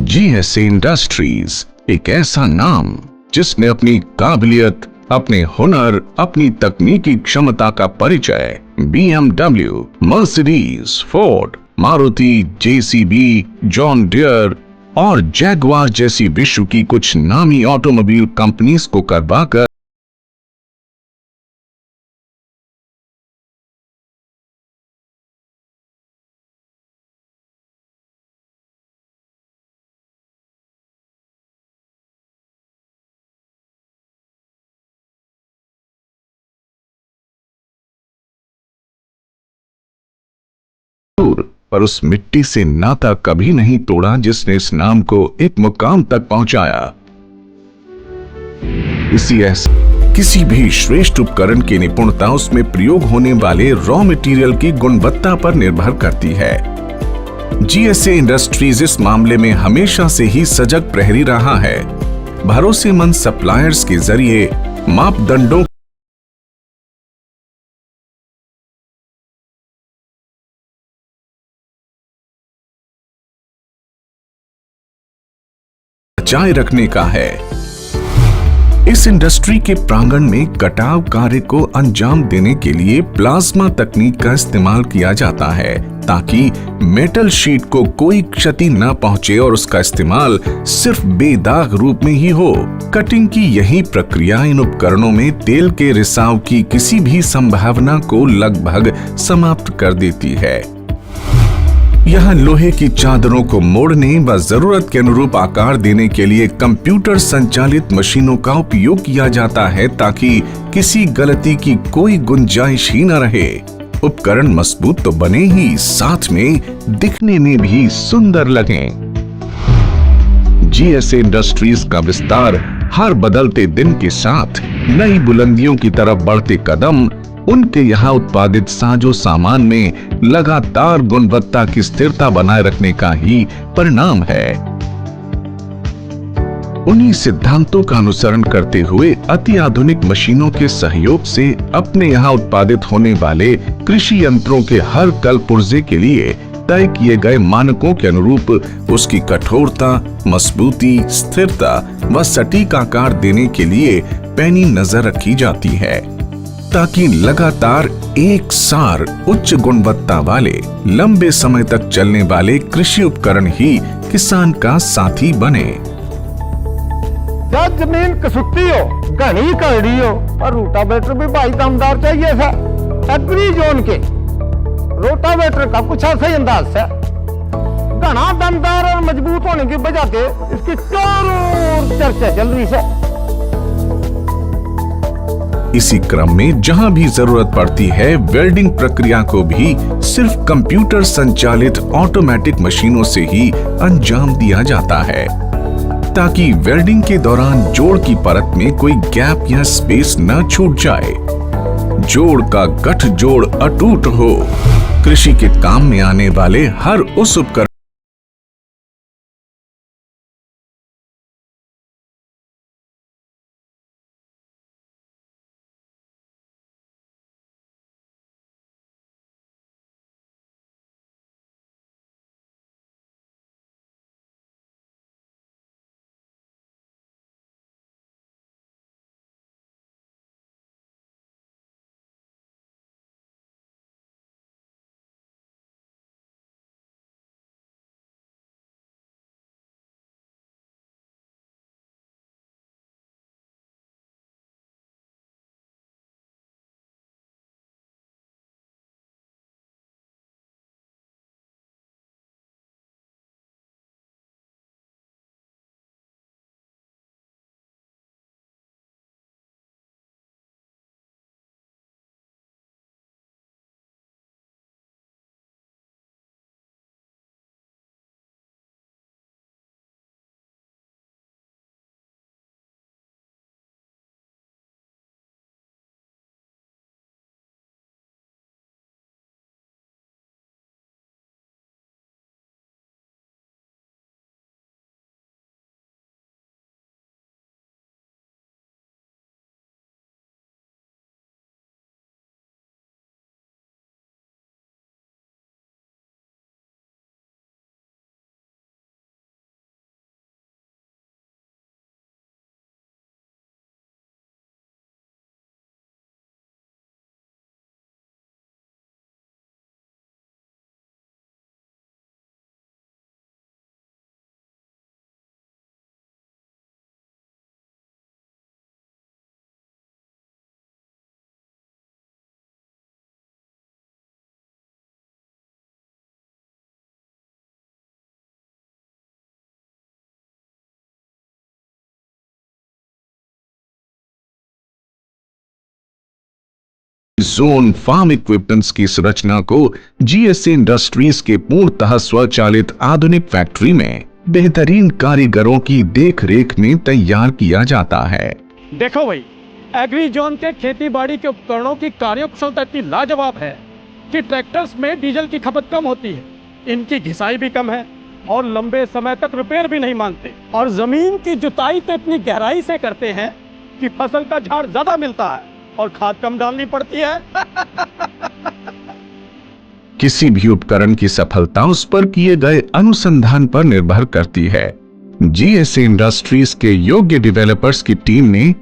GSA industries एक ऐसा नाम जिसने अपनी काबिलियत, अपने हुनर, अपनी तकनीकी क्षमता का परिचय BMW, Mercedes, Ford, Maruti, JCB, John Deere और जैगवार जैसी विश्व की कुछ नामी ऑटोमोबाइल कंपनीज को करवाकर पर उस मिट्टी से नाता कभी नहीं तोड़ा जिसने इस नाम को एक मुकाम तक पहुंचाया। किसी भी श्रेष्ठ उपकरण की निपुणता उसमें प्रयोग होने वाले रॉ मटेरियल की गुणवत्ता पर निर्भर करती है। जीएसए इंडस्ट्रीज इस मामले में हमेशा से ही सजग प्रहरी रहा है। भरोसेमंद सप्लायर्स के जरिए मापदंडों बचाए रखने का है। इस इंडस्ट्री के प्रांगण में कटाव कार्य को अंजाम देने के लिए प्लाज्मा तकनीक का इस्तेमाल किया जाता है ताकि मेटल शीट को कोई क्षति न पहुंचे और उसका इस्तेमाल सिर्फ बेदाग रूप में ही हो। कटिंग की यही प्रक्रिया इन उपकरणों में तेल के रिसाव की किसी भी संभावना को लगभग समाप्त कर देती है। यहाँ लोहे की चादरों को मोड़ने व जरूरत के अनुरूप आकार देने के लिए कंप्यूटर संचालित मशीनों का उपयोग किया जाता है ताकि किसी गलती की कोई गुंजाइश ही न रहे। उपकरण मजबूत तो बने ही, साथ में दिखने में भी सुंदर लगें। जीएसए इंडस्ट्रीज का विस्तार हर बदलते दिन के साथ नई बुलंदियों की तरफ बढ़ते कदम उनके यहाँ उत्पादित साजो सामान में लगातार गुणवत्ता की स्थिरता बनाए रखने का ही परिणाम है। उन्हीं सिद्धांतों का अनुसरण करते हुए अति आधुनिक मशीनों के सहयोग से अपने यहाँ उत्पादित होने वाले कृषि यंत्रों के हर कल पुर्जे के लिए तय किए गए मानकों के अनुरूप उसकी कठोरता, मजबूती, स्थिरता व सटीक आकार देने के लिए पैनी नजर रखी जाती है ताकि लगातार एक सार उच्च गुणवत्ता वाले लंबे समय तक चलने वाले कृषि उपकरण ही किसान का साथी बने। जब जमीन कसुती हो, घनी करड़ी हो, और रोटावेटर भी भाई दमदार चाहिए था। एग्री जोन के रोटावेटर का कुछ ऐसा ही अंदाज है। घना दमदार और मजबूत होने की वजह से इसकी चारों ओर चर्चा चल रही है। इसी क्रम में जहां भी जरूरत पड़ती है, वेल्डिंग प्रक्रिया को भी सिर्फ कंप्यूटर संचालित ऑटोमेटिक मशीनों से ही अंजाम दिया जाता है ताकि वेल्डिंग के दौरान जोड़ की परत में कोई गैप या स्पेस न छूट जाए। जोड़ का गठजोड़ अटूट हो। कृषि के काम में आने वाले हर उस उपकरण जोन फार्म इक्विपमेंट्स की संरचना को जीएसए इंडस्ट्रीज के पूर्णतः स्वचालित आधुनिक फैक्ट्री में बेहतरीन कारीगरों की देखरेख में तैयार किया जाता है। देखो भाई, एग्री जोन के खेती बाड़ी के उपकरणों की कार्यक्षमता इतनी लाजवाब है कि ट्रैक्टर्स में डीजल की खपत कम होती है, इनकी घिसाई भी कम है और लंबे समय तक रिपेयर भी नहीं मांगते, और जमीन की जुताई तो इतनी गहराई से करते हैं कि फसल का झाड़ ज्यादा मिलता है और खाद कम डालनी पड़ती है। किसी भी उपकरण की सफलता उस पर किए गए अनुसंधान पर निर्भर करती है। जीएसए इंडस्ट्रीज के योग्य डेवलपर्स की टीम ने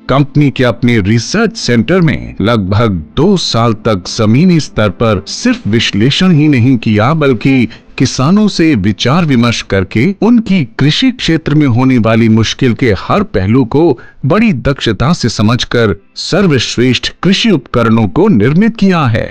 कंपनी के अपने रिसर्च सेंटर में लगभग 2 साल तक जमीनी स्तर पर सिर्फ विश्लेषण ही नहीं किया, बल्कि किसानों से विचार विमर्श करके उनकी कृषि क्षेत्र में होने वाली मुश्किल के हर पहलू को बड़ी दक्षता से समझकर सर्वश्रेष्ठ कृषि उपकरणों को निर्मित किया है।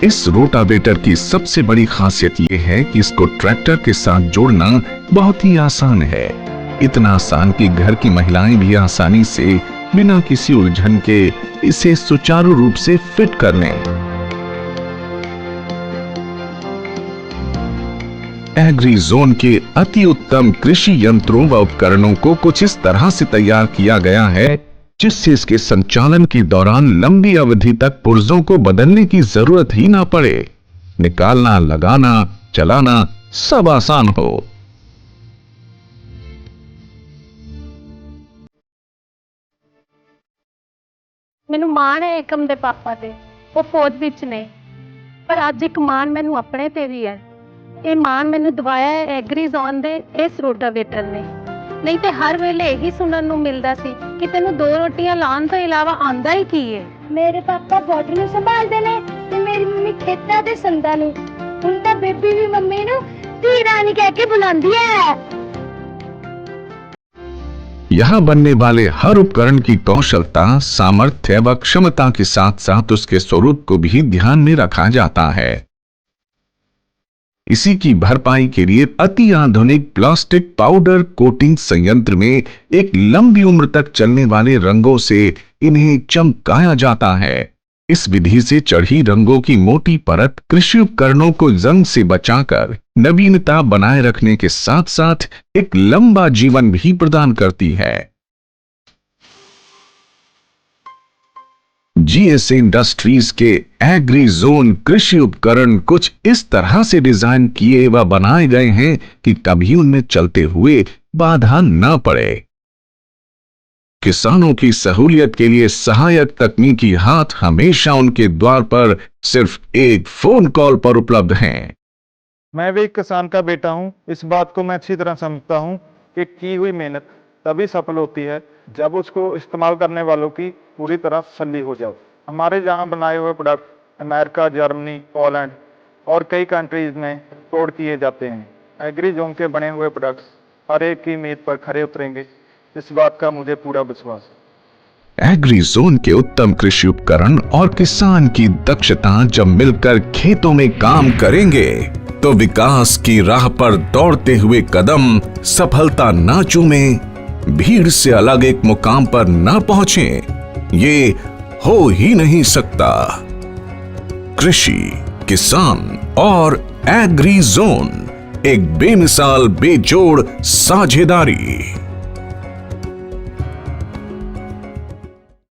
इस रोटावेटर की सबसे बड़ी खासियत यह है कि इसको ट्रैक्टर के साथ जोड़ना बहुत ही आसान है। इतना आसान कि घर की महिलाएं भी आसानी से बिना किसी उलझन के इसे सुचारू रूप से फिट कर लें। एग्री जोन के अति उत्तम कृषि यंत्रों व उपकरणों को कुछ इस तरह से तैयार किया गया है जिससे इसके संचालन के दौरान लंबी अवधि तक पुर्जों को बदलने की जरूरत ही ना पड़े। निकालना, लगाना, चलाना सब आसान हो। ਮੈਨੂੰ ਮਾਣ ਹੈ ਏਕਮ ਦੇ ਪਾਪਾ ਤੇ, ਉਹ ਫੌਜ ਵਿੱਚ ਨੇ, ਪਰ ਅੱਜ ਇੱਕ ਮਾਣ ਮੈਨੂੰ ਆਪਣੇ ਤੇ ਵੀ ਹੈ। ਇਹ ਮਾਣ ਮੈਨੂੰ ਦਿਵਾਇਆ ਹੈ ਐਗਰੀ ਜ਼ੋਨ ਦੇ ਇਸ ਰੋਟਾਵੇਟਰ ਨੇ। ਨਹੀਂ ਤੇ ਹਰ ਵੇਲੇ ਇਹੀ ਸੁਣਨ ਨੂੰ ਮਿਲਦਾ ਸੀ ਕਿ ਤੈਨੂੰ 2 ਰੋਟੀਆਂ ਲਾਉਣ ਤੋਂ ਇਲਾਵਾ ਆਂਦਾ ਹੀ ਕੀ ਹੈ। ਮੇਰੇ ਪਾਪਾ ਬੋਡੀ ਨੂੰ ਸੰਭਾਲਦੇ ਨੇ ਤੇ ਮੇਰੀ ਮੰਮੀ ਖੇਤਾਂ ਦੇ ਸੰਦਾਂ ਨੂੰ। ਹੁਣ ਤਾਂ ਬੇਬੀ ਵੀ ਮੰਮੀ ਨੂੰ ਧੀ ਰਾਣੀ ਕਹਿ ਕੇ ਬੁਲਾਉਂਦੀ ਹੈ। यहाँ बनने वाले हर उपकरण की कौशलता, सामर्थ्य व क्षमता के साथ साथ उसके स्वरूप को भी ध्यान में रखा जाता है। इसी की भरपाई के लिए अति आधुनिक प्लास्टिक पाउडर कोटिंग संयंत्र में एक लंबी उम्र तक चलने वाले रंगों से इन्हें चमकाया जाता है। इस विधि से चढ़ी रंगों की मोटी परत कृषि उपकरणों को जंग से बचाकर नवीनता बनाए रखने के साथ साथ एक लंबा जीवन भी प्रदान करती है। जीएसए इंडस्ट्रीज के एग्री जोन कृषि उपकरण कुछ इस तरह से डिजाइन किए व बनाए गए हैं कि कभी उनमें चलते हुए बाधा न पड़े। किसानों की सहूलियत के लिए सहायक तकनीकी हाथ हमेशा उनके द्वार पर सिर्फ एक फोन कॉल पर उपलब्ध हैं। मैं भी एक किसान का बेटा हूं। इस बात को मैं अच्छी तरह समझता हूं कि की हुई मेहनत तभी सफल होती है जब उसको इस्तेमाल करने वालों की पूरी तरह तसल्ली हो जाए। हमारे यहाँ बनाए हुए प्रोडक्ट अमेरिका, जर्मनी, पोलैंड और कई कंट्रीज में एक्सपोर्ट किए जाते हैं। एग्री जोन के बने हुए प्रोडक्ट्स हर एक की उम्मीद पर खरे उतरेंगे, इस बात का मुझे पूरा विश्वास है। एग्री जोन के उत्तम कृषि उपकरण और किसान की दक्षता जब मिलकर खेतों में काम करेंगे तो विकास की राह पर दौड़ते हुए कदम सफलता ना चूमे, भीड़ से अलग एक मुकाम पर ना पहुंचे, ये हो ही नहीं सकता। कृषि, किसान और एग्री जोन, एक बेमिसाल बेजोड़ साझेदारी।